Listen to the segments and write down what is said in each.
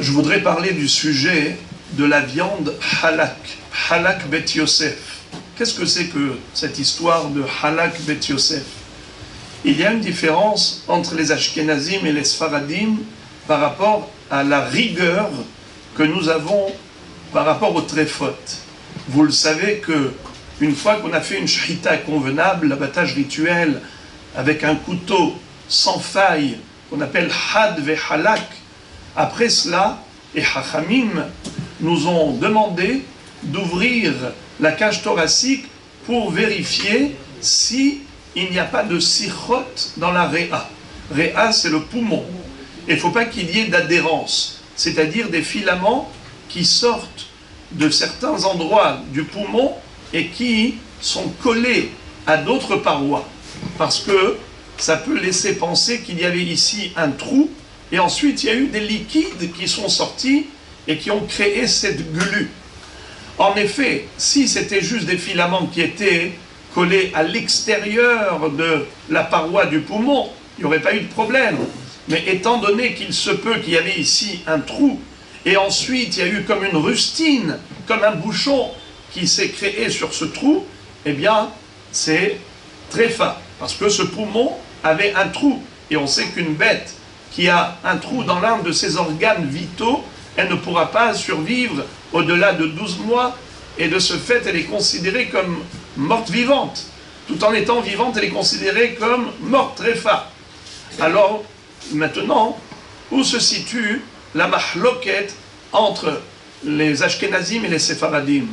Je voudrais parler du sujet de la viande halak, halak bet Yosef. Qu'est-ce que c'est que cette histoire de halak bet Yosef? Il y a une différence entre les Ashkenazim et les Sfaradim par rapport à la rigueur que nous avons par rapport au tréphot. Vous le savez que une fois qu'on a fait une shchita convenable, l'abattage rituel avec un couteau sans faille qu'on appelle had ve halak, après cela, les Chachamim nous ont demandé d'ouvrir la cage thoracique pour vérifier si il n'y a pas de sichot dans la réa. Réa, c'est le poumon. Il ne faut pas qu'il y ait d'adhérence, c'est-à-dire des filaments qui sortent de certains endroits du poumon et qui sont collés à d'autres parois, parce que ça peut laisser penser qu'il y avait ici un trou, et ensuite il y a eu des liquides qui sont sortis et qui ont créé cette glu. En effet, si c'était juste des filaments qui étaient collés à l'extérieur de la paroi du poumon, il n'y aurait pas eu de problème. Mais étant donné qu'il se peut qu'il y avait ici un trou, et ensuite il y a eu comme une rustine, comme un bouchon qui s'est créé sur ce trou, eh bien c'est tréfa, parce que ce poumon avait un trou, et on sait qu'une bête qui a un trou dans l'un de ses organes vitaux, elle ne pourra pas survivre au-delà de 12 mois, et de ce fait elle est considérée comme morte vivante. Tout en étant vivante, elle est considérée comme morte tréfa. Alors maintenant, où se situe la mahloket entre les Ashkenazim et les Sefaradim,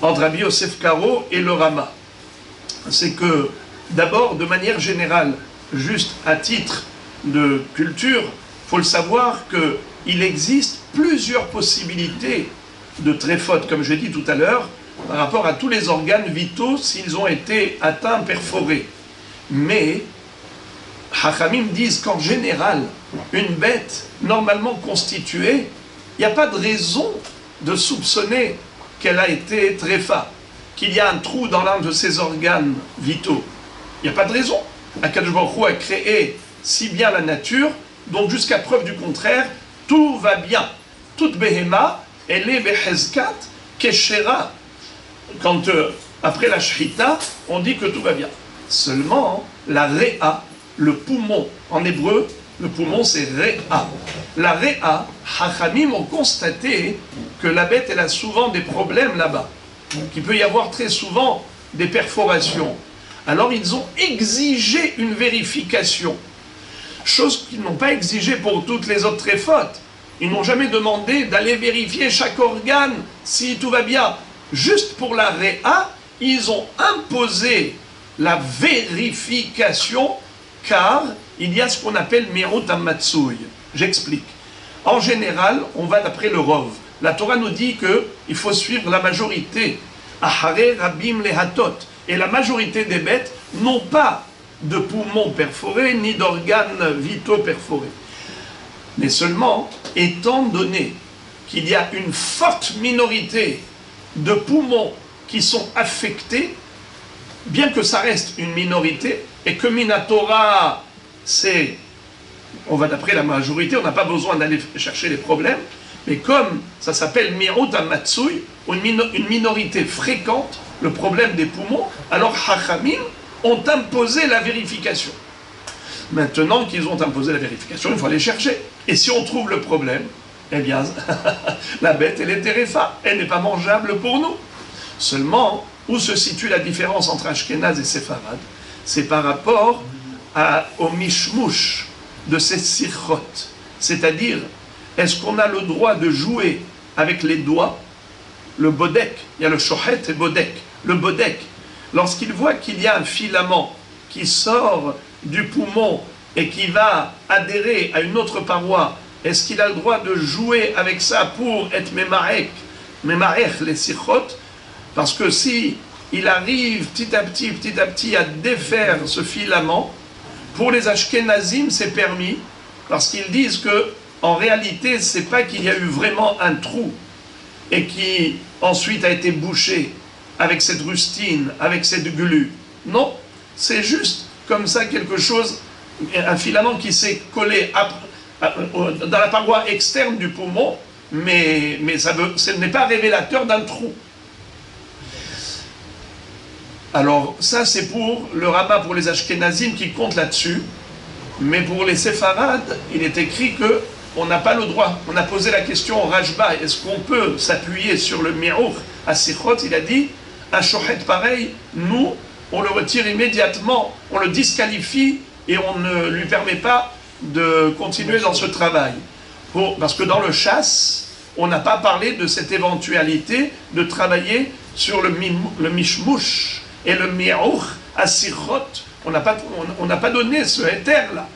entre Rabbi Yosef Karo et le Rama? C'est que, d'abord, de manière générale, juste à titre de culture, il faut le savoir qu'il existe plusieurs possibilités de tréphot, comme je l'ai dit tout à l'heure, par rapport à tous les organes vitaux s'ils ont été atteints, perforés. Mais Hachamim disent qu'en général, une bête normalement constituée, il n'y a pas de raison de soupçonner qu'elle a été tréfa, qu'il y a un trou dans l'un de ses organes vitaux. Il n'y a pas de raison. Akadosh Baruch Hu a créé si bien la nature, donc jusqu'à preuve du contraire, tout va bien. Toute behema, elle est behezkat keshera. Quand après la shrita, on dit que tout va bien. Seulement, la réa, le poumon, en hébreu, le poumon c'est réa. La réa, Hachamim ont constaté que la bête, elle a souvent des problèmes là-bas, qu'il peut y avoir très souvent des perforations. Alors ils ont exigé une vérification, chose qu'ils n'ont pas exigée pour toutes les autres tréphot. Ils n'ont jamais demandé d'aller vérifier chaque organe si tout va bien. Juste pour la réa, ils ont imposé la vérification, car il y a ce qu'on appelle Mirut HaMatsui. J'explique. En général, on va d'après le Rov. La Torah nous dit qu'il faut suivre la majorité. Ahare Rabim Lehatot. Et la majorité des bêtes n'ont pas de poumons perforés, ni d'organes vitaux perforés. Mais seulement, étant donné qu'il y a une forte minorité de poumons qui sont affectés, bien que ça reste une minorité, et que Minatora, c'est, on va d'après la majorité, on n'a pas besoin d'aller chercher les problèmes, mais comme ça s'appelle Mirut HaMatsui, une minorité fréquente, le problème des poumons, alors Hachamim ont imposé la vérification. Maintenant qu'ils ont imposé la vérification, il faut aller chercher. Et si on trouve le problème, eh bien, la bête, elle est téréfa, elle n'est pas mangeable pour nous. Seulement, où se situe la différence entre Ashkenaz et Séfarad? C'est par rapport au mishmouch de ces sichot. C'est-à-dire, est-ce qu'on a le droit de jouer avec les doigts? Le bodek, il y a le shochet et bodek. Le bodek, lorsqu'il voit qu'il y a un filament qui sort du poumon et qui va adhérer à une autre paroi, est-ce qu'il a le droit de jouer avec ça pour être memarech les sichot? Parce que si il arrive petit à petit à défaire ce filament, pour les Ashkenazim c'est permis, parce qu'ils disent que en réalité c'est pas qu'il y a eu vraiment un trou et qui ensuite a été bouché avec cette rustine, avec cette glu. Non, c'est juste comme ça quelque chose, un filament qui s'est collé dans la paroi externe du poumon, mais ce n'est pas révélateur d'un trou. Alors ça c'est pour le Rama, pour les Ashkenazim qui comptent là-dessus, mais pour les Séfarades, il est écrit que on n'a pas le droit. On a posé la question au Rajba, est-ce qu'on peut s'appuyer sur le mi'our à Sichot? Il a dit, un shohet pareil, nous, on le retire immédiatement, on le disqualifie et on ne lui permet pas de continuer dans ce travail. Parce que dans le chasse, on n'a pas parlé de cette éventualité de travailler sur le mishmouch et le mi'our à Sichot. On n'a pas donné ce éther-là.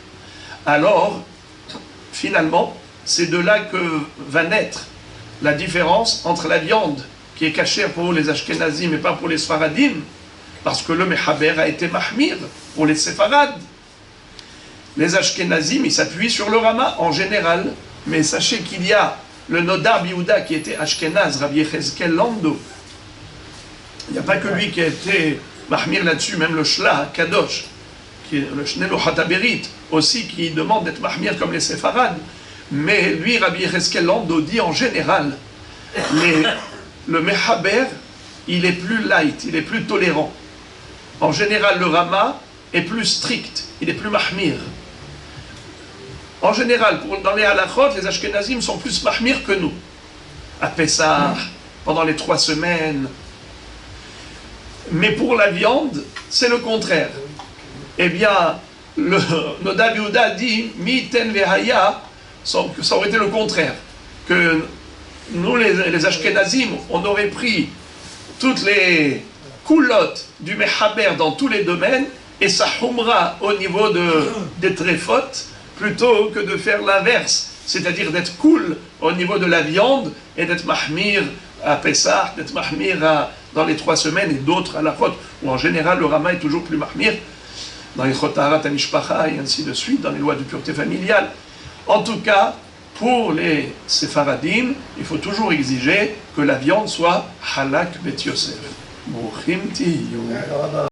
Alors, finalement, c'est de là que va naître la différence entre la viande qui est cachère pour les Ashkenazim et pas pour les Sfaradim, parce que le Mechaber a été Mahmir pour les Séfarades. Les Ashkenazim, ils s'appuient sur le Rama en général, mais sachez qu'il y a le Nodar Biouda qui était Ashkenaz, Rabbi Yechezkel Lando. Il n'y a pas que lui qui a été Mahmir là-dessus, même le Shlah Kadosh, qui est le Shnelo Hataberit, aussi qui demande d'être Mahmir comme les Séfarades. Mais lui, Rabbi Yechezkel Lando, dit en général, le Mechaber, il est plus light, il est plus tolérant. En général, le Rama est plus strict, il est plus Mahmir. En général, dans les halachot, les Ashkenazim sont plus Mahmir que nous. À Pessah, pendant les 3 semaines. Mais pour la viande, c'est le contraire. Eh bien, le Noda Biouda dit Miten vehaya, ça aurait été le contraire. Que nous, les Ashkenazim, on aurait pris toutes les coulottes du Mechaber dans tous les domaines et ça humra au niveau des tréfotes plutôt que de faire l'inverse, c'est-à-dire d'être cool au niveau de la viande et d'être mahmir à Pessah, d'être mahmir dans les 3 semaines et d'autres à la faute, où en général le Rama est toujours plus mahmir, dans les Chotarat Amishpacha et ainsi de suite, dans les lois de pureté familiale. En tout cas, pour les Séfaradim, il faut toujours exiger que la viande soit halak bet Yosef.